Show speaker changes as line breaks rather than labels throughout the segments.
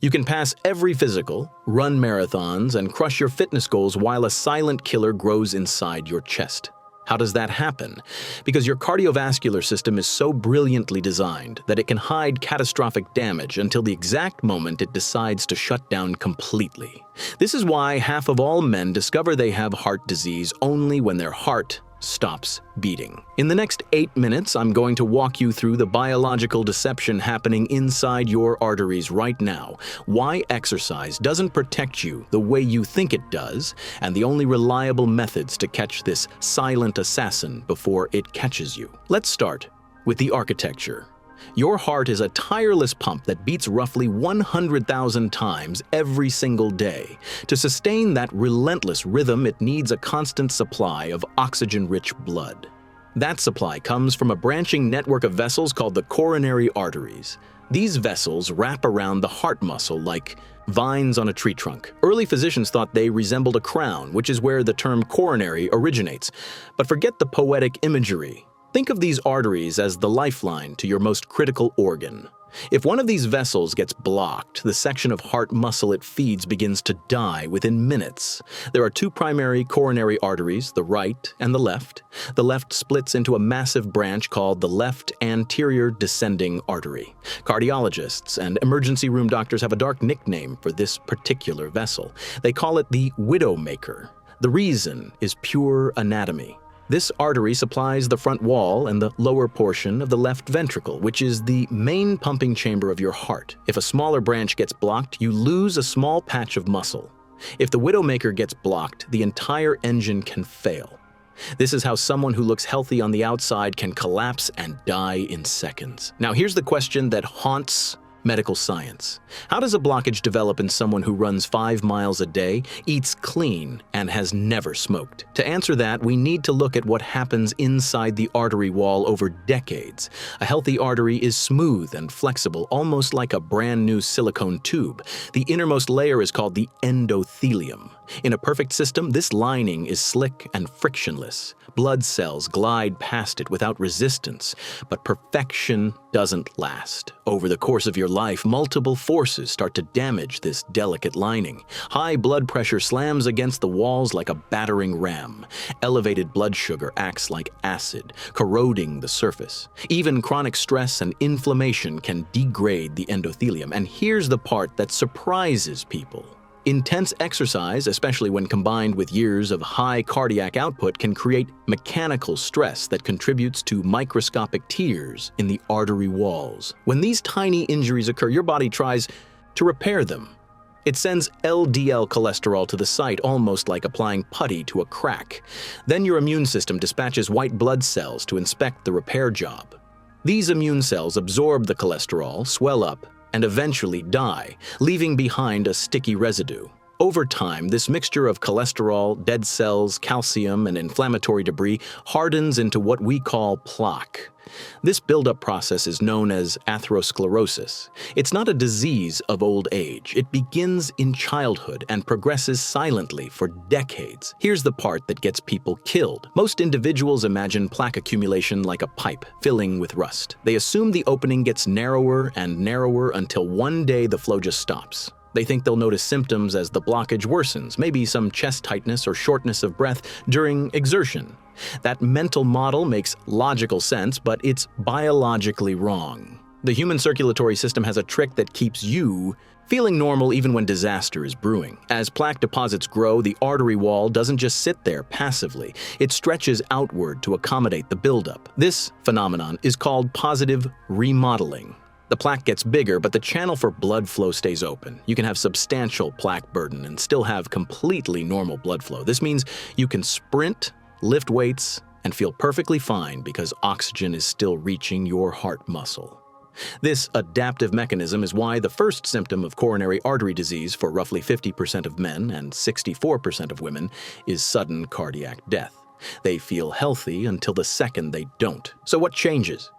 You can pass every physical, run marathons, and crush your fitness goals while a silent killer grows inside your chest. How does that happen? Because your cardiovascular system is so brilliantly designed that it can hide catastrophic damage until the exact moment it decides to shut down completely. This is why half of all men discover they have heart disease only when their heart stops beating. In the next 8 minutes, I'm going to walk you through the biological deception happening inside your arteries right now, why exercise doesn't protect you the way you think it does, and the only reliable methods to catch this silent assassin before it catches you. Let's start with the architecture. Your heart is a tireless pump that beats roughly 100,000 times every single day. To sustain that relentless rhythm, it needs a constant supply of oxygen-rich blood. That supply comes from a branching network of vessels called the coronary arteries. These vessels wrap around the heart muscle like vines on a tree trunk. Early physicians thought they resembled a crown, which is where the term coronary originates. But forget the poetic imagery. Think of these arteries as the lifeline to your most critical organ. If one of these vessels gets blocked, the section of heart muscle it feeds begins to die within minutes. There are 2 primary coronary arteries, the right and the left. The left splits into a massive branch called the left anterior descending artery. Cardiologists and emergency room doctors have a dark nickname for this particular vessel. They call it the widowmaker. The reason is pure anatomy. This artery supplies the front wall and the lower portion of the left ventricle, which is the main pumping chamber of your heart. If a smaller branch gets blocked, you lose a small patch of muscle. If the widowmaker gets blocked, the entire engine can fail. This is how someone who looks healthy on the outside can collapse and die in seconds. Now here's the question that haunts medical science. How does a blockage develop in someone who runs 5 miles a day, eats clean, and has never smoked? To answer that, we need to look at what happens inside the artery wall over decades. A healthy artery is smooth and flexible, almost like a brand new silicone tube. The innermost layer is called the endothelium. In a perfect system, this lining is slick and frictionless. Blood cells glide past it without resistance, but perfection doesn't last. Over the course of your life, multiple forces start to damage this delicate lining. High blood pressure slams against the walls like a battering ram. Elevated blood sugar acts like acid, corroding the surface. Even chronic stress and inflammation can degrade the endothelium. And here's the part that surprises people. Intense exercise, especially when combined with years of high cardiac output, can create mechanical stress that contributes to microscopic tears in the artery walls. When these tiny injuries occur, your body tries to repair them. It sends LDL cholesterol to the site, almost like applying putty to a crack. Then your immune system dispatches white blood cells to inspect the repair job. These immune cells absorb the cholesterol, swell up, and eventually die, leaving behind a sticky residue. Over time, this mixture of cholesterol, dead cells, calcium, and inflammatory debris hardens into what we call plaque. This buildup process is known as atherosclerosis. It's not a disease of old age. It begins in childhood and progresses silently for decades. Here's the part that gets people killed. Most individuals imagine plaque accumulation like a pipe filling with rust. They assume the opening gets narrower and narrower until one day the flow just stops. They think they'll notice symptoms as the blockage worsens, maybe some chest tightness or shortness of breath during exertion. That mental model makes logical sense, but it's biologically wrong. The human circulatory system has a trick that keeps you feeling normal even when disaster is brewing. As plaque deposits grow, the artery wall doesn't just sit there passively. It stretches outward to accommodate the buildup. This phenomenon is called positive remodeling. The plaque gets bigger, but the channel for blood flow stays open. You can have substantial plaque burden and still have completely normal blood flow. This means you can sprint, lift weights, and feel perfectly fine because oxygen is still reaching your heart muscle. This adaptive mechanism is why the first symptom of coronary artery disease for roughly 50% of men and 64% of women is sudden cardiac death. They feel healthy until the second they don't. So what changes?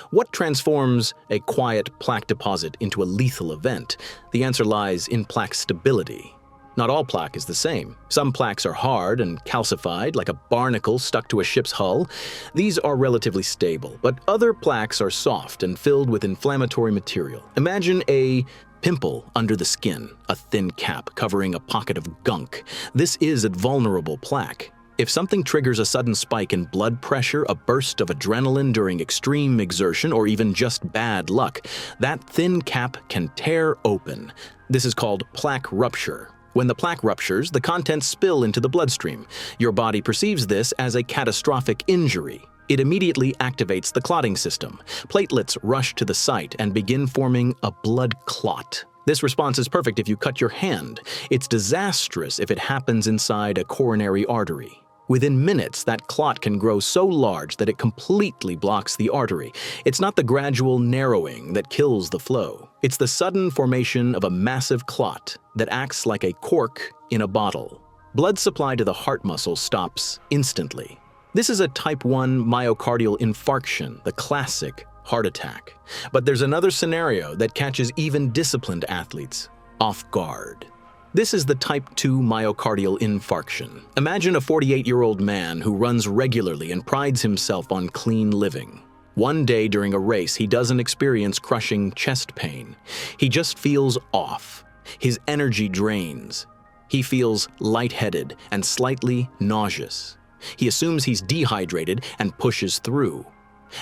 What transforms a quiet plaque deposit into a lethal event? The answer lies in plaque stability. Not all plaque is the same. Some plaques are hard and calcified, like a barnacle stuck to a ship's hull. These are relatively stable, but other plaques are soft and filled with inflammatory material. Imagine a Pimple under the skin, a thin cap covering a pocket of gunk. This is a vulnerable plaque. If something triggers a sudden spike in blood pressure, a burst of adrenaline during extreme exertion, or even just bad luck, that thin cap can tear open. This is called plaque rupture. When the plaque ruptures, the contents spill into the bloodstream. Your body perceives this as a catastrophic injury. It immediately activates the clotting system. Platelets rush to the site and begin forming a blood clot. This response is perfect if you cut your hand. It's disastrous if it happens inside a coronary artery. Within minutes, that clot can grow so large that it completely blocks the artery. It's not the gradual narrowing that kills the flow. It's the sudden formation of a massive clot that acts like a cork in a bottle. Blood supply to the heart muscle stops instantly. This is a type 1 myocardial infarction, the classic heart attack. But there's another scenario that catches even disciplined athletes off guard. This is the type 2 myocardial infarction. Imagine a 48-year-old man who runs regularly and prides himself on clean living. One day during a race, he doesn't experience crushing chest pain. He just feels off. His energy drains. He feels lightheaded and slightly nauseous. He assumes he's dehydrated and pushes through.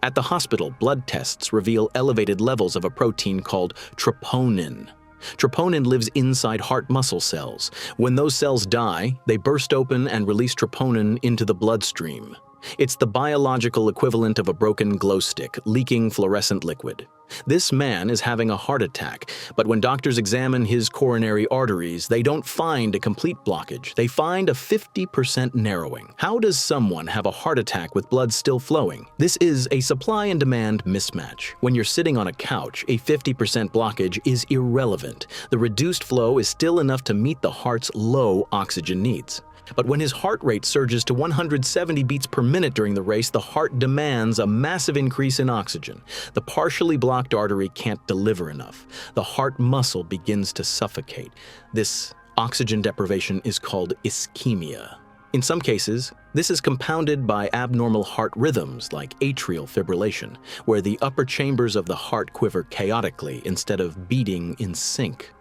At the hospital, blood tests reveal elevated levels of a protein called troponin. Troponin lives inside heart muscle cells. When those cells die, they burst open and release troponin into the bloodstream. It's the biological equivalent of a broken glow stick, leaking fluorescent liquid. This man is having a heart attack, but when doctors examine his coronary arteries, they don't find a complete blockage. They find a 50% narrowing. How does someone have a heart attack with blood still flowing? This is a supply and demand mismatch. When you're sitting on a couch, a 50% blockage is irrelevant. The reduced flow is still enough to meet the heart's low oxygen needs. But when his heart rate surges to 170 beats per minute during the race, the heart demands a massive increase in oxygen. The partially blocked artery can't deliver enough. The heart muscle begins to suffocate. This oxygen deprivation is called ischemia. In some cases, this is compounded by abnormal heart rhythms like atrial fibrillation, where the upper chambers of the heart quiver chaotically instead of beating in sync.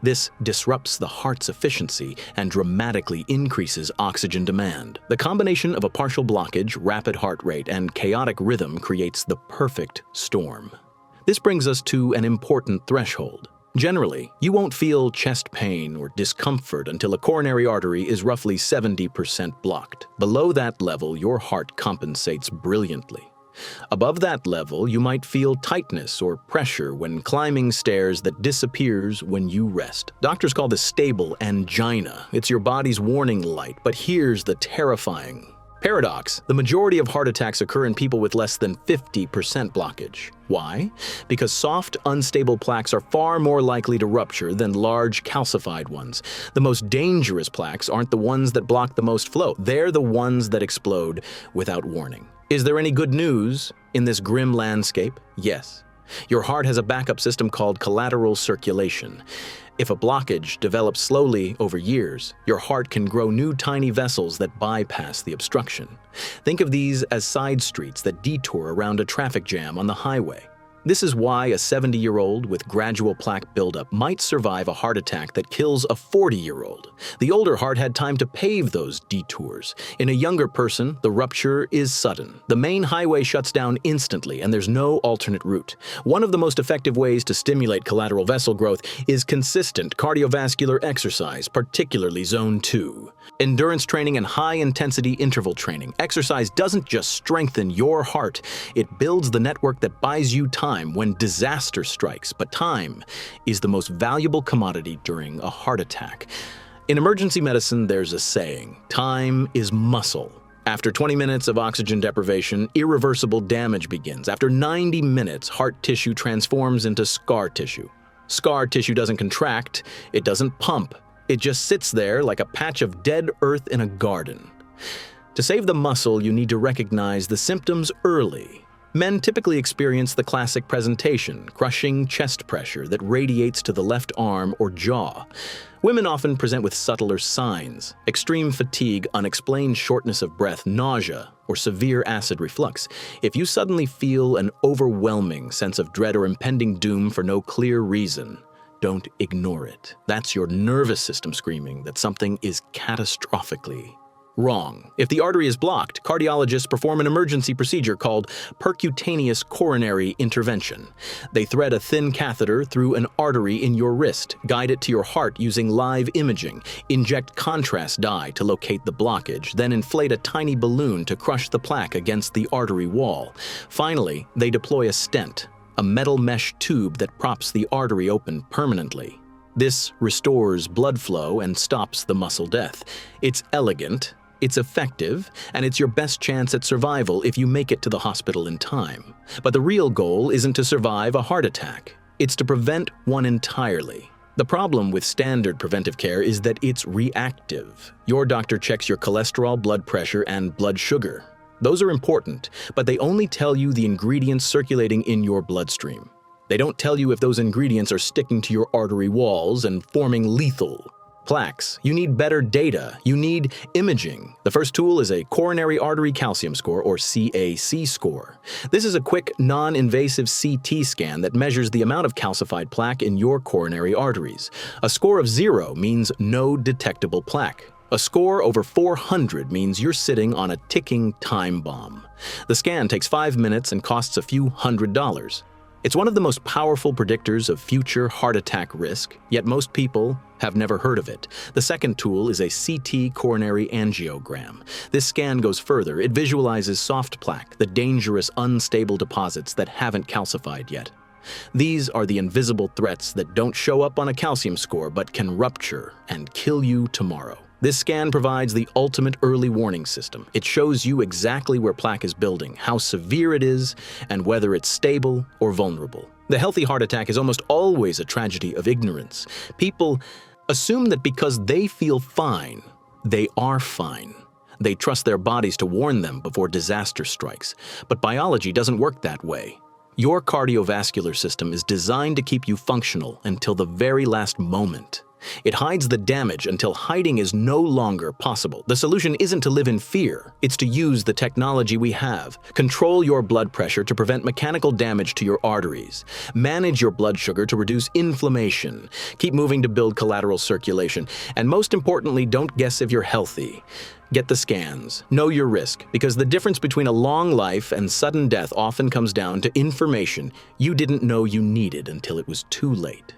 This disrupts the heart's efficiency and dramatically increases oxygen demand. The combination of a partial blockage, rapid heart rate, and chaotic rhythm creates the perfect storm. This brings us to an important threshold. Generally, you won't feel chest pain or discomfort until a coronary artery is roughly 70% blocked. Below that level, your heart compensates brilliantly. Above that level, you might feel tightness or pressure when climbing stairs that disappears when you rest. Doctors call this stable angina. It's your body's warning light, but here's the terrifying paradox. The majority of heart attacks occur in people with less than 50% blockage. Why? Because soft, unstable plaques are far more likely to rupture than large, calcified ones. The most dangerous plaques aren't the ones that block the most flow. They're the ones that explode without warning. Is there any good news in this grim landscape? Yes. Your heart has a backup system called collateral circulation. If a blockage develops slowly over years, your heart can grow new tiny vessels that bypass the obstruction. Think of these as side streets that detour around a traffic jam on the highway. This is why a 70-year-old with gradual plaque buildup might survive a heart attack that kills a 40-year-old. The older heart had time to pave those detours. In a younger person, the rupture is sudden. The main highway shuts down instantly, and there's no alternate route. One of the most effective ways to stimulate collateral vessel growth is consistent cardiovascular exercise, particularly Zone 2. Endurance training and high-intensity interval training. Exercise doesn't just strengthen your heart, it builds the network that buys you time when disaster strikes. But time is the most valuable commodity during a heart attack. In emergency medicine, there's a saying, time is muscle. After 20 minutes of oxygen deprivation, irreversible damage begins. After 90 minutes, heart tissue transforms into scar tissue. Scar tissue doesn't contract, it doesn't pump. It just sits there like a patch of dead earth in a garden. To save the muscle, you need to recognize the symptoms early. Men typically experience the classic presentation, crushing chest pressure that radiates to the left arm or jaw. Women often present with subtler signs: extreme fatigue, unexplained shortness of breath, nausea, or severe acid reflux. If you suddenly feel an overwhelming sense of dread or impending doom for no clear reason, Don't ignore it. That's your nervous system screaming that something is catastrophically wrong. If the artery is blocked, cardiologists perform an emergency procedure called percutaneous coronary intervention. They thread a thin catheter through an artery in your wrist, guide it to your heart using live imaging, inject contrast dye to locate the blockage, then inflate a tiny balloon to crush the plaque against the artery wall. Finally, they deploy a stent, a metal mesh tube that props the artery open permanently. This restores blood flow and stops the muscle death. It's elegant, it's effective, and it's your best chance at survival if you make it to the hospital in time. But the real goal isn't to survive a heart attack. It's to prevent one entirely. The problem with standard preventive care is that it's reactive. Your doctor checks your cholesterol, blood pressure, and blood sugar. Those are important, but they only tell you the ingredients circulating in your bloodstream. They don't tell you if those ingredients are sticking to your artery walls and forming lethal plaques. You need better data. You need imaging. The first tool is a coronary artery calcium score, or CAC score. This is a quick, non-invasive CT scan that measures the amount of calcified plaque in your coronary arteries. A score of 0 means no detectable plaque. A score over 400 means you're sitting on a ticking time bomb. The scan takes 5 minutes and costs a few $100s. It's one of the most powerful predictors of future heart attack risk, yet most people have never heard of it. The second tool is a CT coronary angiogram. This scan goes further. It visualizes soft plaque, the dangerous, unstable deposits that haven't calcified yet. These are the invisible threats that don't show up on a calcium score but can rupture and kill you tomorrow. This scan provides the ultimate early warning system. It shows you exactly where plaque is building, how severe it is, and whether it's stable or vulnerable. The healthy heart attack is almost always a tragedy of ignorance. People assume that because they feel fine, they are fine. They trust their bodies to warn them before disaster strikes. But biology doesn't work that way. Your cardiovascular system is designed to keep you functional until the very last moment. It hides the damage until hiding is no longer possible. The solution isn't to live in fear. It's to use the technology we have. Control your blood pressure to prevent mechanical damage to your arteries. Manage your blood sugar to reduce inflammation. Keep moving to build collateral circulation. And most importantly, don't guess if you're healthy. Get the scans. Know your risk, because the difference between a long life and sudden death often comes down to information you didn't know you needed until it was too late.